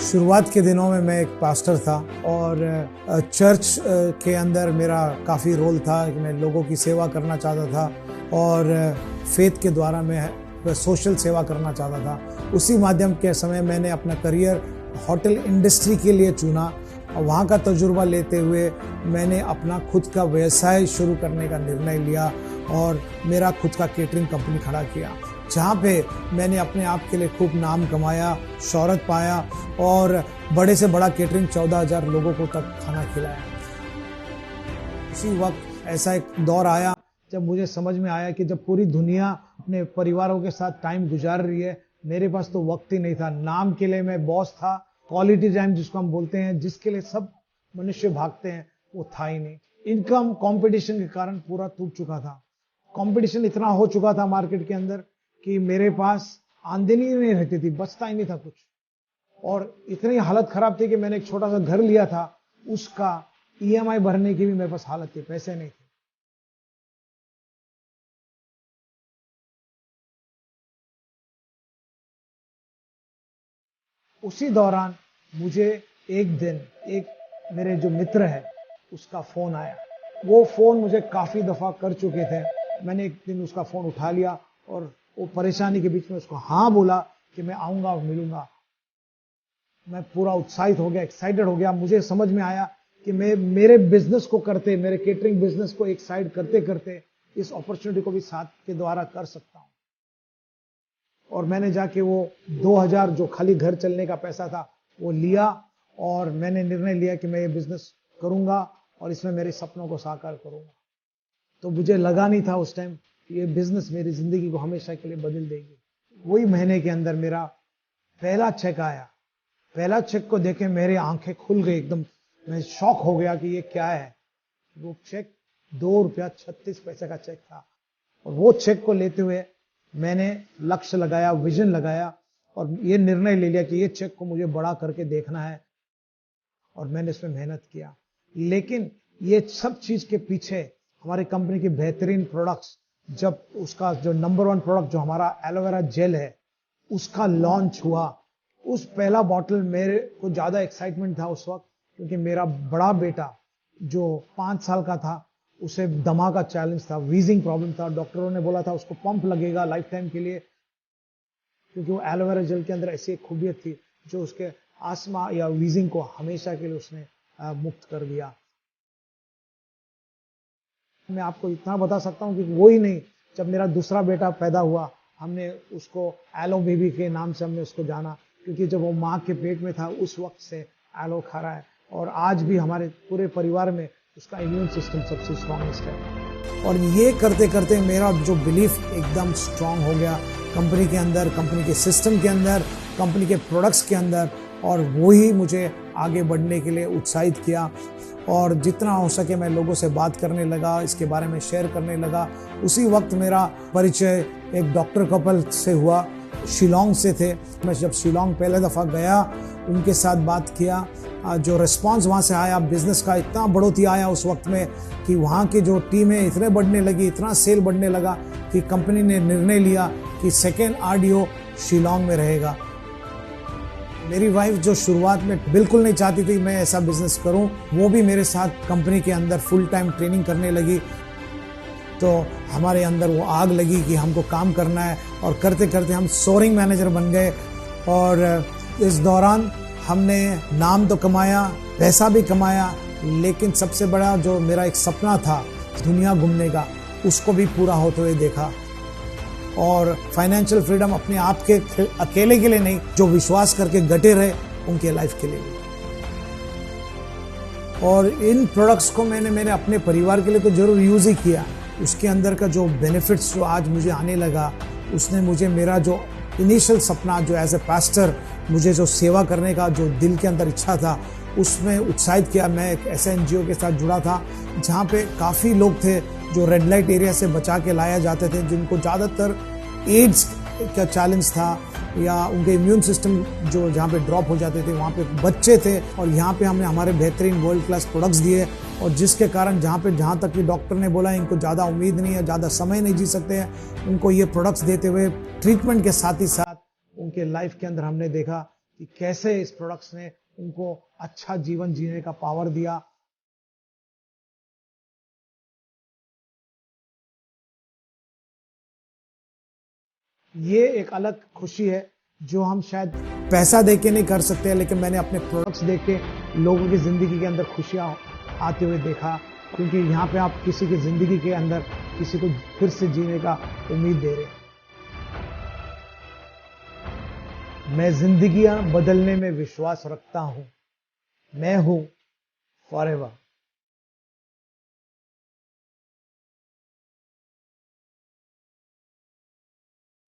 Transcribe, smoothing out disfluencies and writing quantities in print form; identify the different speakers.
Speaker 1: शुरुआत के दिनों में मैं एक पास्टर था और चर्च के अंदर मेरा काफ़ी रोल था कि मैं लोगों की सेवा करना चाहता था और फेथ के द्वारा मैं सोशल सेवा करना चाहता था। उसी माध्यम के समय मैंने अपना करियर होटल इंडस्ट्री के लिए चुना और वहाँ का तजुर्बा लेते हुए मैंने अपना खुद का व्यवसाय शुरू करने का निर्णय लिया और मेरा खुद का केटरिंग कंपनी खड़ा किया, जहाँ पे मैंने अपने आप के लिए खूब नाम कमाया, शोहरत पाया और बड़े से बड़ा केटरिंग 14,000 लोगों को तक खाना खिलाया। उसी वक्त ऐसा एक दौर आया जब मुझे समझ में आया कि जब पूरी दुनिया अपने परिवारों के साथ टाइम गुजार रही है, मेरे पास तो वक्त ही नहीं था। नाम के लिए मैं बॉस था, क्वालिटी टाइम जिसको हम बोलते हैं, जिसके लिए सब मनुष्य भागते हैं, वो था ही नहीं। इनकम कंपटीशन के कारण पूरा टूट चुका था। कंपटीशन इतना हो चुका था मार्केट के अंदर कि मेरे पास आमदनी नहीं रहती थी, बचता ही नहीं था कुछ। और इतनी हालत खराब थी कि मैंने एक छोटा सा घर लिया था, उसका ईएमआई भरने की भी मेरे पास हालत थी, पैसे नहीं थे। उसी दौरान मुझे एक दिन एक मेरे जो मित्र है उसका फोन आया। वो फोन मुझे काफी दफा कर चुके थे। मैंने एक दिन उसका फोन उठा लिया और वो परेशानी के बीच में उसको हाँ बोला कि मैं आऊंगा और मिलूंगा। मैं पूरा उत्साहित हो गया, एक्साइटेड हो गया। मुझे समझ में आया कि मैं मेरे बिजनेस को करते, मेरे केटरिंग बिजनेस को एक साइड करते करते इस अपॉर्चुनिटी को भी साथ के द्वारा कर सकता हूं। और मैंने जाके वो 2,000 जो खाली घर चलने का पैसा था वो लिया और मैंने निर्णय लिया कि मैं ये बिजनेस करूंगा और इसमें मेरे सपनों को साकार करूंगा। तो मुझे लगा नहीं था उस टाइम ये बिजनेस मेरी जिंदगी को हमेशा के लिए बदल देगी। वही महीने के अंदर मेरा पहला चेक आया। पहला चेक को देखे मेरी आंखें खुल गई एकदम। मैं शॉक हो गया कि ये क्या है। वो चेक ₹2.36 का चेक था और वो चेक को लेते हुए मैंने लक्ष्य लगाया, विजन लगाया और ये निर्णय ले लिया कि ये चेक को मुझे बड़ा करके देखना है और मैंने इसमें मेहनत किया। लेकिन ये सब चीज के पीछे हमारी कंपनी की बेहतरीन प्रोडक्ट्स, जब उसका जो नंबर 1 प्रोडक्ट जो हमारा एलोवेरा जेल है उसका लॉन्च हुआ, उस पहला बॉटल मेरे को ज्यादा एक्साइटमेंट था उस वक्त, क्योंकि मेरा बड़ा बेटा जो 5 साल का था उसे दमा का चैलेंज था, वीजिंग प्रॉब्लम था। डॉक्टरों ने बोला था उसको पंप लगेगा लाइफ टाइम के लिए, क्योंकि वो एलोवेरा जेल के अंदर ऐसी एक खूबियत थी जो उसके आस्मा या वीजिंग को हमेशा के लिए उसने मुक्त कर दिया। मैं आपको इतना बता सकता हूं कि वो ही नहीं, जब मेरा दूसरा बेटा पैदा हुआ हमने उसको एलो बेबी के नाम से हमने उसको जाना, क्योंकि जब वो माँ के पेट में था उस वक्त से एलो खा रहा है और आज भी हमारे पूरे परिवार में उसका इम्यून सिस्टम सबसे स्ट्रॉन्गेस्ट है। और ये करते करते मेरा जो बिलीफ एकदम स्ट्रांग हो गया कंपनी के अंदर, कंपनी के सिस्टम के अंदर, कंपनी के प्रोडक्ट्स के अंदर, और वो ही मुझे आगे बढ़ने के लिए उत्साहित किया। और जितना हो सके मैं लोगों से बात करने लगा, इसके बारे में शेयर करने लगा। उसी वक्त मेरा परिचय एक डॉक्टर कपल से हुआ, शिलोंग से थे। मैं जब शिलोंग पहले दफ़ा गया, उनके साथ बात किया, जो रिस्पांस वहाँ से आया, बिजनेस का इतना बढ़ोतरी आया उस वक्त में कि वहाँ की जो टीमें इतने बढ़ने लगी, इतना सेल बढ़ने लगा कि कंपनी ने निर्णय लिया कि सेकेंड आरडीओ शिलोंग में रहेगा। मेरी वाइफ जो शुरुआत में बिल्कुल नहीं चाहती थी मैं ऐसा बिजनेस करूं, वो भी मेरे साथ कंपनी के अंदर फुल टाइम ट्रेनिंग करने लगी। तो हमारे अंदर वो आग लगी कि हमको काम करना है और करते करते हम सोरिंग मैनेजर बन गए। और इस दौरान हमने नाम तो कमाया, पैसा भी कमाया, लेकिन सबसे बड़ा जो मेरा एक सपना था दुनिया घूमने का, उसको भी पूरा होते हुए देखा। और फाइनेंशियल फ्रीडम अपने आप के अकेले के लिए नहीं, जो विश्वास करके डटे रहे उनके लाइफ के लिए भी। और इन प्रोडक्ट्स को मैंने अपने परिवार के लिए तो जरूर यूज ही किया। उसके अंदर का जो बेनिफिट्स जो आज मुझे आने लगा, उसने मुझे मेरा जो इनिशियल सपना, जो एज ए पास्टर मुझे जो सेवा करने का जो दिल के अंदर इच्छा था, उसमें उत्साहित किया। मैं एक ऐसे एनजीओ के साथ जुड़ा था जहाँ पे काफ़ी लोग थे जो रेड लाइट एरिया से बचा के लाया जाते थे, जिनको ज़्यादातर एड्स का चैलेंज था या उनके इम्यून सिस्टम जो जहाँ पे ड्रॉप हो जाते थे, वहाँ पे बच्चे थे। और यहाँ पे हमने हमारे बेहतरीन वर्ल्ड क्लास प्रोडक्ट्स दिए, और जिसके कारण जहाँ तक कि डॉक्टर ने बोला इनको ज़्यादा उम्मीद नहीं है, ज़्यादा समय नहीं जी सकते हैं, उनको ये प्रोडक्ट्स देते हुए ट्रीटमेंट के साथ ही साथ उनके लाइफ के अंदर हमने देखा कि कैसे इस प्रोडक्ट्स ने उनको अच्छा जीवन जीने का पावर दिया। ये एक अलग खुशी है जो हम शायद पैसा देके नहीं कर सकते, लेकिन मैंने अपने प्रोडक्ट्स देख के लोगों की जिंदगी के अंदर खुशियां आते हुए देखा, क्योंकि यहाँ पे आप किसी की जिंदगी के अंदर किसी को फिर से जीने का उम्मीद दे रहे हैं। मैं जिंदगियां बदलने में विश्वास रखता हूं। मैं हूं फॉरएवर।